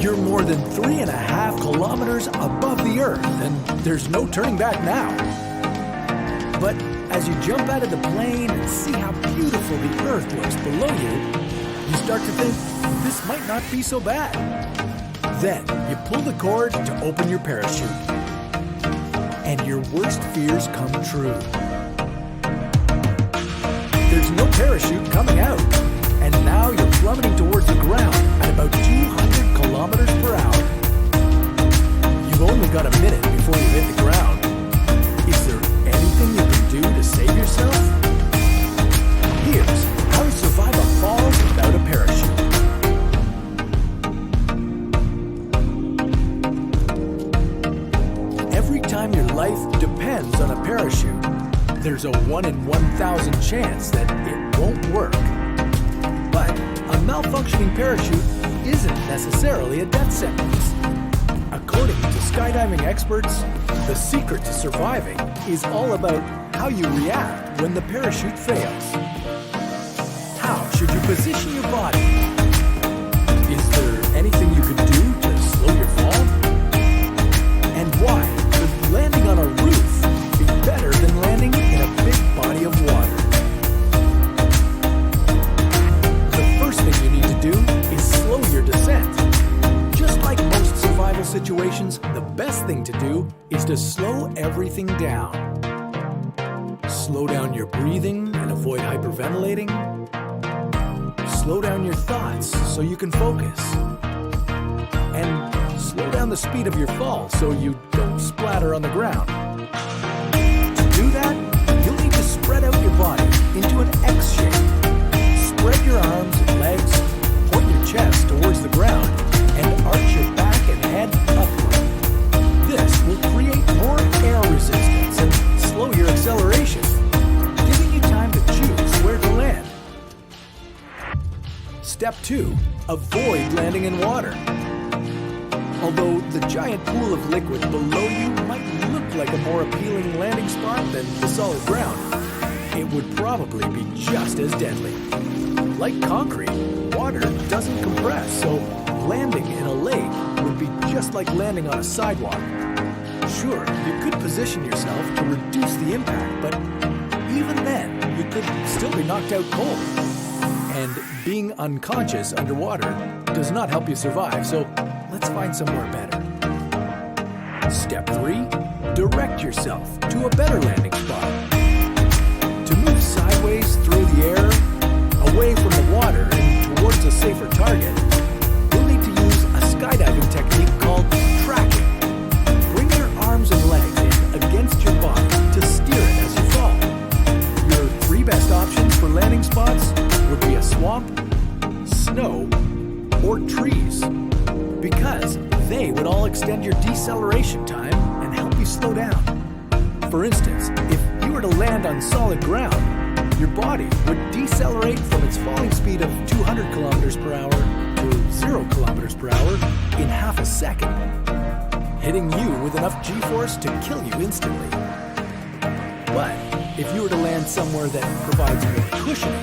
You're more than 3.5 kilometers above the Earth, and there's no turning back now. But as you jump out of the plane and see how beautiful the Earth looks below you start to think this might not be so bad. Then you pull the cord to open your parachute, and your worst fears come true. There's no parachute coming out, and now you're plummeting towards the ground at about 200 kilometers per hour. You've only got a minute before you hit the ground. Is there anything you can do to save yourself? Here's how to survive a fall without a parachute. Every time your life depends on a parachute, there's a 1 in 1,000 chance that it won't work. But a malfunctioning parachute isn't necessarily a death sentence. According to skydiving experts, the secret to surviving is all about how you react when the parachute fails. How should you position your body? Is there anything you could do to slow your fall? And why could landing on a roof be better than landing in a big body of water? The first thing you need to do is slow your descent. Just like most survival situations, the best thing to do is to slow everything down. Slow down your breathing and avoid hyperventilating. Slow down your thoughts so you can focus. And slow down the speed of your fall so you don't splatter on the ground. To do that, you'll need to spread out your body into an X shape. Spread your arms and legs, point your chest towards the ground, and arch your back and head upward. This will create more air resistance and slow your acceleration, giving you time to choose where to land. Step 2. Avoid landing in water. Although the giant pool of liquid below you might look like a more appealing landing spot than the solid ground, it would probably be just as deadly. Like concrete, water doesn't compress, so landing in a lake would be just like landing on a sidewalk. Sure, you could position yourself to reduce the impact, but even then, you could still be knocked out cold. And being unconscious underwater does not help you survive, so let's find somewhere better. Step 3. Direct yourself to a better landing spot. To move sideways through the air, away from the water and towards a safer target, you'll need to use a skydiving technique called tracking. Bring your arms and legs in against your body to steer it as you fall. Your 3 best options for landing spots would be a swamp, snow, or trees, because they would all extend your deceleration time and help you slow down. For instance, if you were to land on solid ground, your body would decelerate from its falling speed of 200 kilometers per hour to 0 kilometers per hour in half a second, hitting you with enough G-force to kill you instantly. But if you were to land somewhere that provides more cushioning,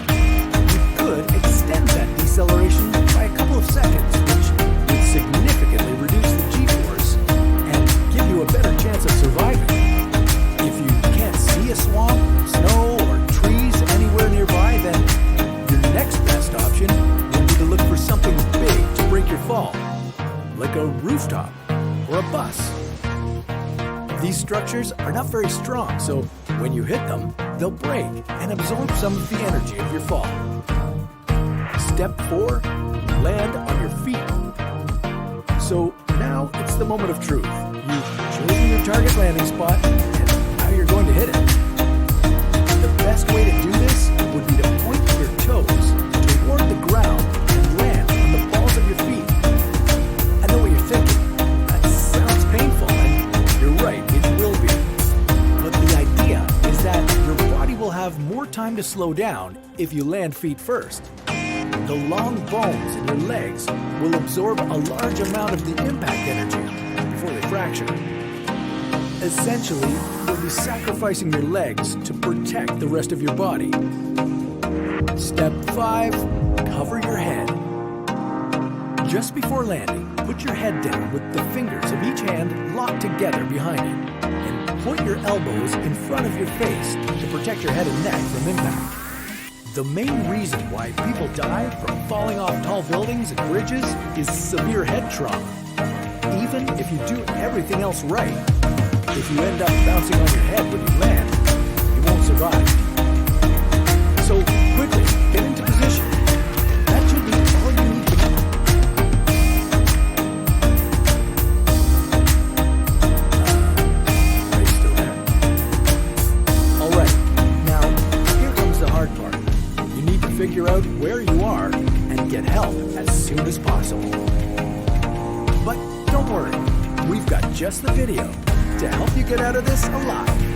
you could extend that deceleration by a couple of seconds, which would significantly reduce the G-force and give you a better chance of surviving. If you can't see a swamp, snow, or trees anywhere nearby, then your next best option would be to look for something big to break your fall, like a rooftop or a bus. These structures are not very strong, so when you hit them, they'll break and absorb some of the energy of your fall. Step 4. Land on your feet. So now it's the moment of truth. You've chosen your target landing spot, and now you're going to hit it. The best way to do this would be to point your toes toward the ground and land on the balls of your feet. I know what you're thinking. That sounds painful, and you're right, it will be. But the idea is that your body will have more time to slow down if you land feet first. The long bones in your legs will absorb a large amount of the impact energy before they fracture. Essentially, you'll be sacrificing your legs to protect the rest of your body. Step 5. Cover your head. Just before landing, put your head down with the fingers of each hand locked together behind you, and point your elbows in front of your face to protect your head and neck from impact. The main reason why people die from falling off tall buildings and bridges is severe head trauma. Even if you do everything else right, if you end up bouncing on your head when you land, you won't survive. So quickly, get into position. That should be all you need to know. Are you still there? Alright, now here comes the hard part. You need to figure out where you are and get help as soon as possible. But don't worry, we've got just the video to help you get out of this alive.